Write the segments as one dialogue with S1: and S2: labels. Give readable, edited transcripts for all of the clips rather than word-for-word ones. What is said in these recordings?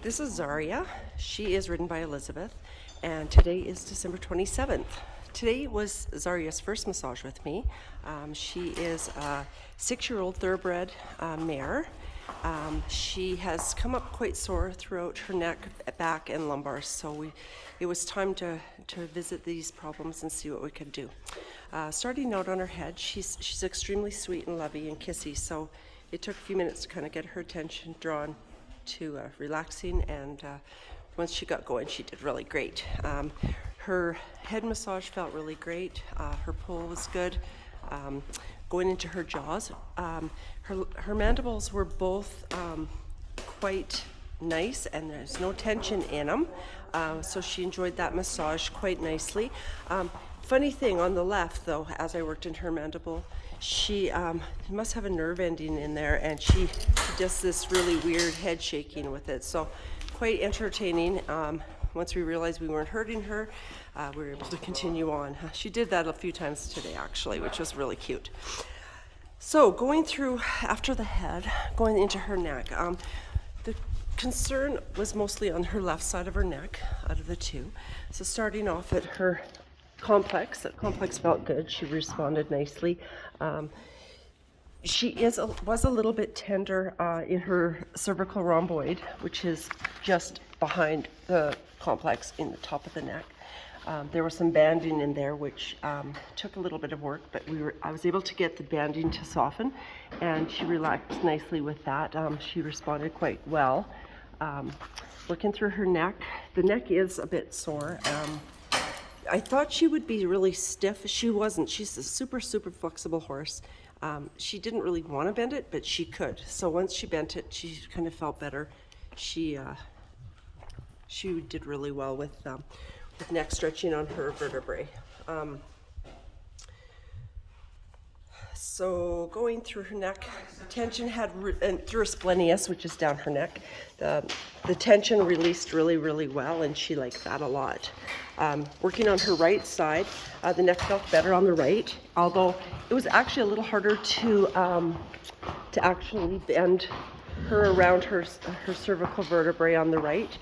S1: This is Zaria. She is ridden by Elizabeth, and today is December 27th. Today was Zaria's first massage with me. She is a 6-year-old thoroughbred mare. She has come up quite sore throughout her neck, back, and lumbar, so it was time to visit these problems and see what we could do. Starting out on her head, she's extremely sweet and lovey and kissy, so it took a few minutes to kind of get her attention drawn to relaxing, and once she got going, she did really great. Her head massage felt really great. Her pull was good. Going into her jaws, her mandibles were both quite nice, and there's no tension in them, so she enjoyed that massage quite nicely. Funny thing on the left, though, as I worked in her mandible, she must have a nerve ending in there, and she does this really weird head shaking with it, so quite entertaining. Once we realized we weren't hurting her, we were able to continue on. She did that a few times today, actually, which was really cute. So going through, after the head, going into her neck, the concern was mostly on her left side of her neck out of the two. So starting off at her complex, that complex felt good. She responded nicely. She was a little bit tender in her cervical rhomboid, which is just behind the complex in the top of the neck. There was some banding in there, which took a little bit of work, but I was able to get the banding to soften, and she relaxed nicely with that. She responded quite well. Looking through her neck, the neck is a bit sore. I thought she would be really stiff. She wasn't. She's a super flexible horse. She didn't really want to bend it, but she could. So once she bent it, she kind of felt better. She did really well with neck stretching on her vertebrae. So going through her neck, tension and through her splenius, which is down her neck, the tension released really well, and she liked that a lot. Working on her right side, the neck felt better on the right, although it was actually a little harder to actually bend her around her cervical vertebrae on the right.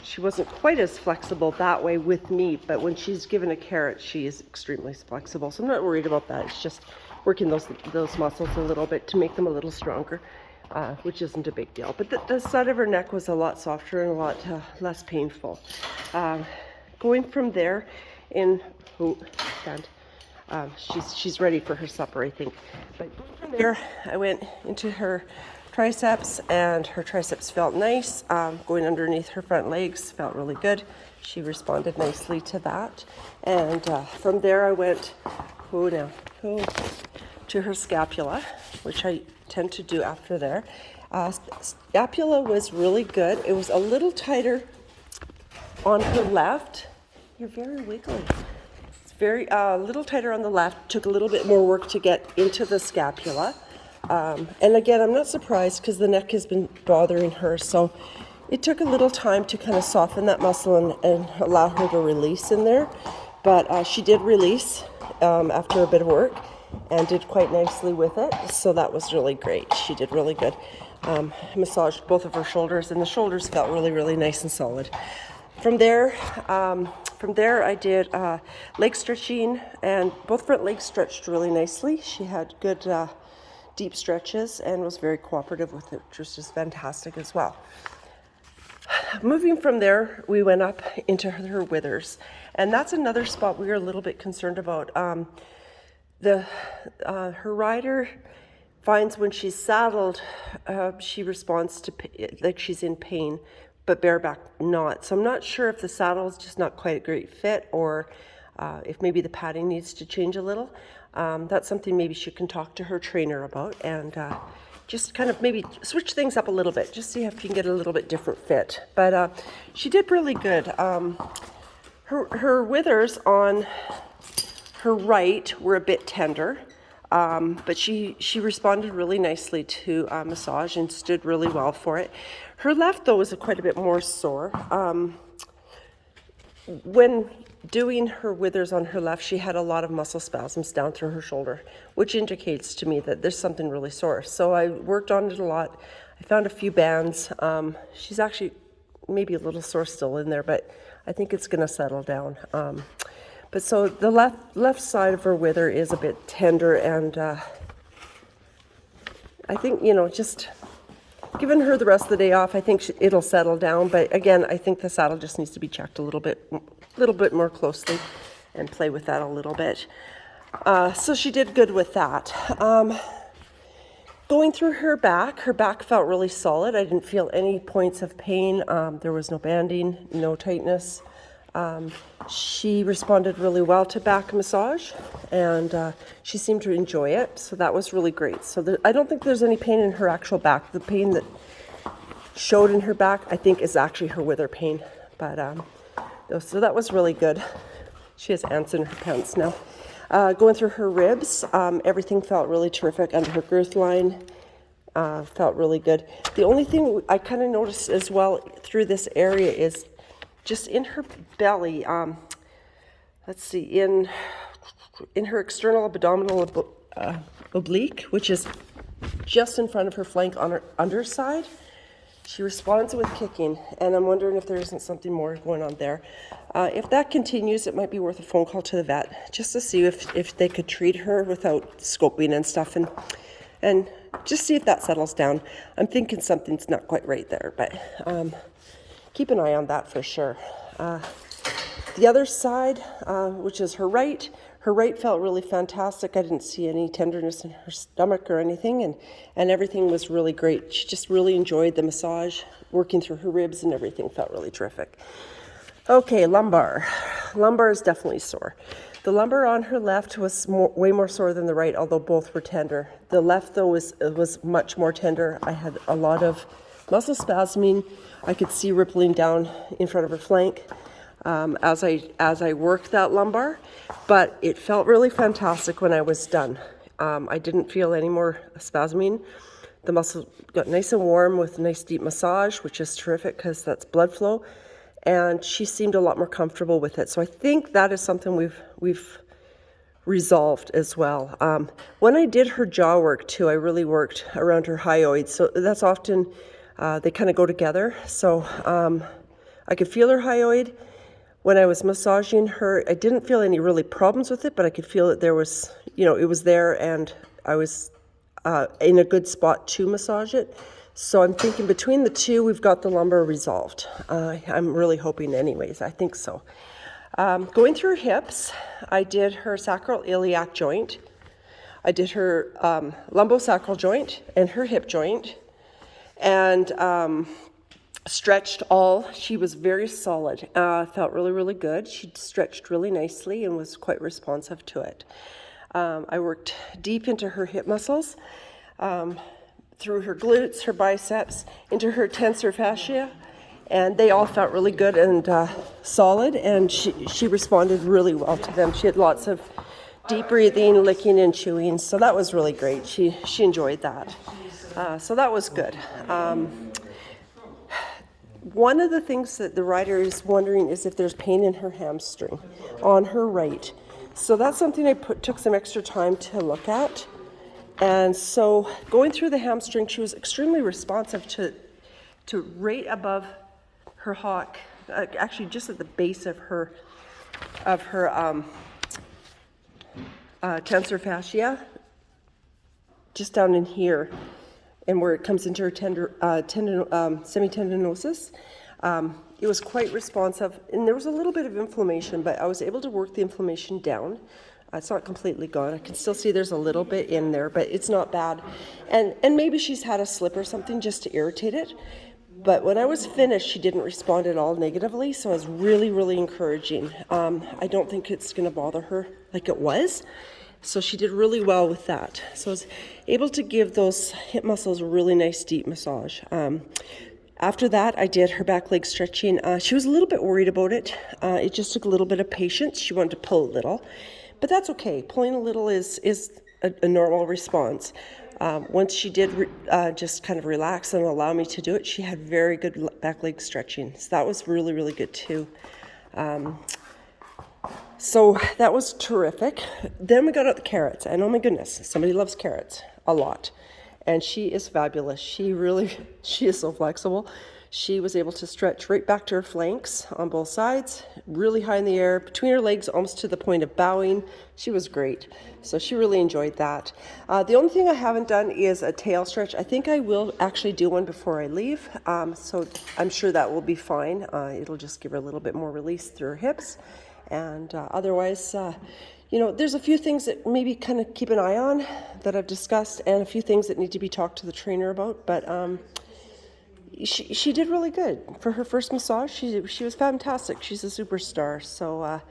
S1: She wasn't quite as flexible that way with me, but when she's given a carrot, she is extremely flexible. So I'm not worried about that. It's just working those muscles a little bit to make them a little stronger, which isn't a big deal. But the side of her neck was a lot softer and a lot less painful. Going from there she's ready for her supper, I think. But from there, I went into her triceps, and her triceps felt nice. Going underneath her front legs felt really good. She responded nicely to that. And from there I went to her scapula, which I tend to do after there. Scapula was really good. It was a little tighter on her left. You're very wiggly. It's very a little tighter on the left. Took a little bit more work to get into the scapula. And again, I'm not surprised because the neck has been bothering her, so it took a little time to kind of soften that muscle and allow her to release in there. But she did release after a bit of work and did quite nicely with it, so that was really great. She did really good. Massaged both of her shoulders, and the shoulders felt really nice and solid. From there I did leg stretching, and both front legs stretched really nicely. She had good deep stretches and was very cooperative with it, which was just fantastic as well. Moving from there, we went up into her withers, and that's another spot we were a little bit concerned about. Her rider finds when she's saddled, she responds to like she's in pain, but bareback not. So I'm not sure if the saddle is just not quite a great fit, or if maybe the padding needs to change a little. That's something maybe she can talk to her trainer about, and just kind of maybe switch things up a little bit, just see if you can get a little bit different fit. But she did really good. Her withers on her right were a bit tender, but she responded really nicely to massage and stood really well for it. Her left, though, was quite a bit more sore. When doing her withers on her left, she had a lot of muscle spasms down through her shoulder, which indicates to me that there's something really sore. So I worked on it a lot. I found a few bands. She's actually maybe a little sore still in there, but I think it's going to settle down. But so the left side of her wither is a bit tender, and I think, just giving her the rest of the day off, I think it'll settle down. But again, I think the saddle just needs to be checked a little bit more closely and play with that a little bit. So she did good with that. Going through her back felt really solid. I didn't feel any points of pain. There was no banding, no tightness. She responded really well to back massage, and she seemed to enjoy it, so that was really great. So I don't think there's any pain in her actual back. The pain that showed in her back, I think, is actually her wither pain. But so that was really good. She has ants in her pants now. Going through her ribs, everything felt really terrific under her girth line. Felt really good. The only thing I kind of noticed as well through this area is just in her belly, let's see, in her external abdominal oblique, which is just in front of her flank on her underside, she responds with kicking, and I'm wondering if there isn't something more going on there. If that continues, it might be worth a phone call to the vet just to see if they could treat her without scoping and stuff, and just see if that settles down. I'm thinking something's not quite right there, but keep an eye on that for sure. The other side, which is her right felt really fantastic. I didn't see any tenderness in her stomach or anything, and everything was really great. She just really enjoyed the massage, working through her ribs, and everything felt really terrific. Okay, lumbar. Lumbar is definitely sore. The lumbar on her left was way more sore than the right, although both were tender. The left, though, was much more tender. I had a lot of muscle spasming. I could see rippling down in front of her flank as I worked that lumbar, but it felt really fantastic when I was done. I didn't feel any more spasming. The muscle got nice and warm with a nice deep massage, which is terrific because that's blood flow, and she seemed a lot more comfortable with it. So I think that is something we've resolved as well. When I did her jaw work too, I really worked around her hyoid. So that's often, they kind of go together. So I could feel her hyoid. When I was massaging her, I didn't feel any really problems with it, but I could feel that there was, it was there, and I was in a good spot to massage it. So I'm thinking between the two, we've got the lumbar resolved. I'm really hoping anyways, I think so. Going through her hips, I did her sacroiliac joint. I did her lumbosacral joint and her hip joint, and stretched all. She was very solid. Felt really, really good. She stretched really nicely and was quite responsive to it. I worked deep into her hip muscles, through her glutes, her biceps, into her tensor fascia, and they all felt really good and solid, and she responded really well to them. She had lots of deep breathing, licking, and chewing, so that was really great. She enjoyed that. So that was good. One of the things that the rider is wondering is if there's pain in her hamstring on her right. So that's something I took some extra time to look at. And so going through the hamstring, she was extremely responsive to right above her hock, actually just at the base of her tensor fascia, just down in here, and where it comes into her semitendinosus. It was quite responsive, and there was a little bit of inflammation, but I was able to work the inflammation down. It's not completely gone. I can still see there's a little bit in there, but it's not bad. And maybe she's had a slip or something just to irritate it. But when I was finished, she didn't respond at all negatively, so it was really, really encouraging. I don't think it's going to bother her like it was. So she did really well with that. So I was able to give those hip muscles a really nice deep massage. After that, I did her back leg stretching. She was a little bit worried about it. It just took a little bit of patience. She wanted to pull a little, but that's okay. Pulling a little is a normal response. Once she did just kind of relax and allow me to do it, she had very good back leg stretching. So that was really, really good too. So that was terrific. Then we got out the carrots, and oh my goodness, somebody loves carrots a lot. and she is fabulous. She is so flexible. She was able to stretch right back to her flanks on both sides, really high in the air, between her legs, almost to the point of bowing. She was great. So she really enjoyed that. The only thing I haven't done is a tail stretch. I think I will actually do one before I leave. So I'm sure that will be fine. It'll just give her a little bit more release through her hips. And otherwise, there's a few things that maybe kind of keep an eye on that I've discussed, and a few things that need to be talked to the trainer about. But she did really good for her first massage. She was fantastic. She's a superstar. So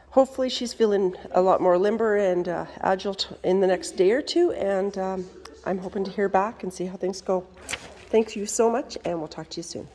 S1: hopefully she's feeling a lot more limber and agile in the next day or two. And I'm hoping to hear back and see how things go. Thank you so much, and we'll talk to you soon.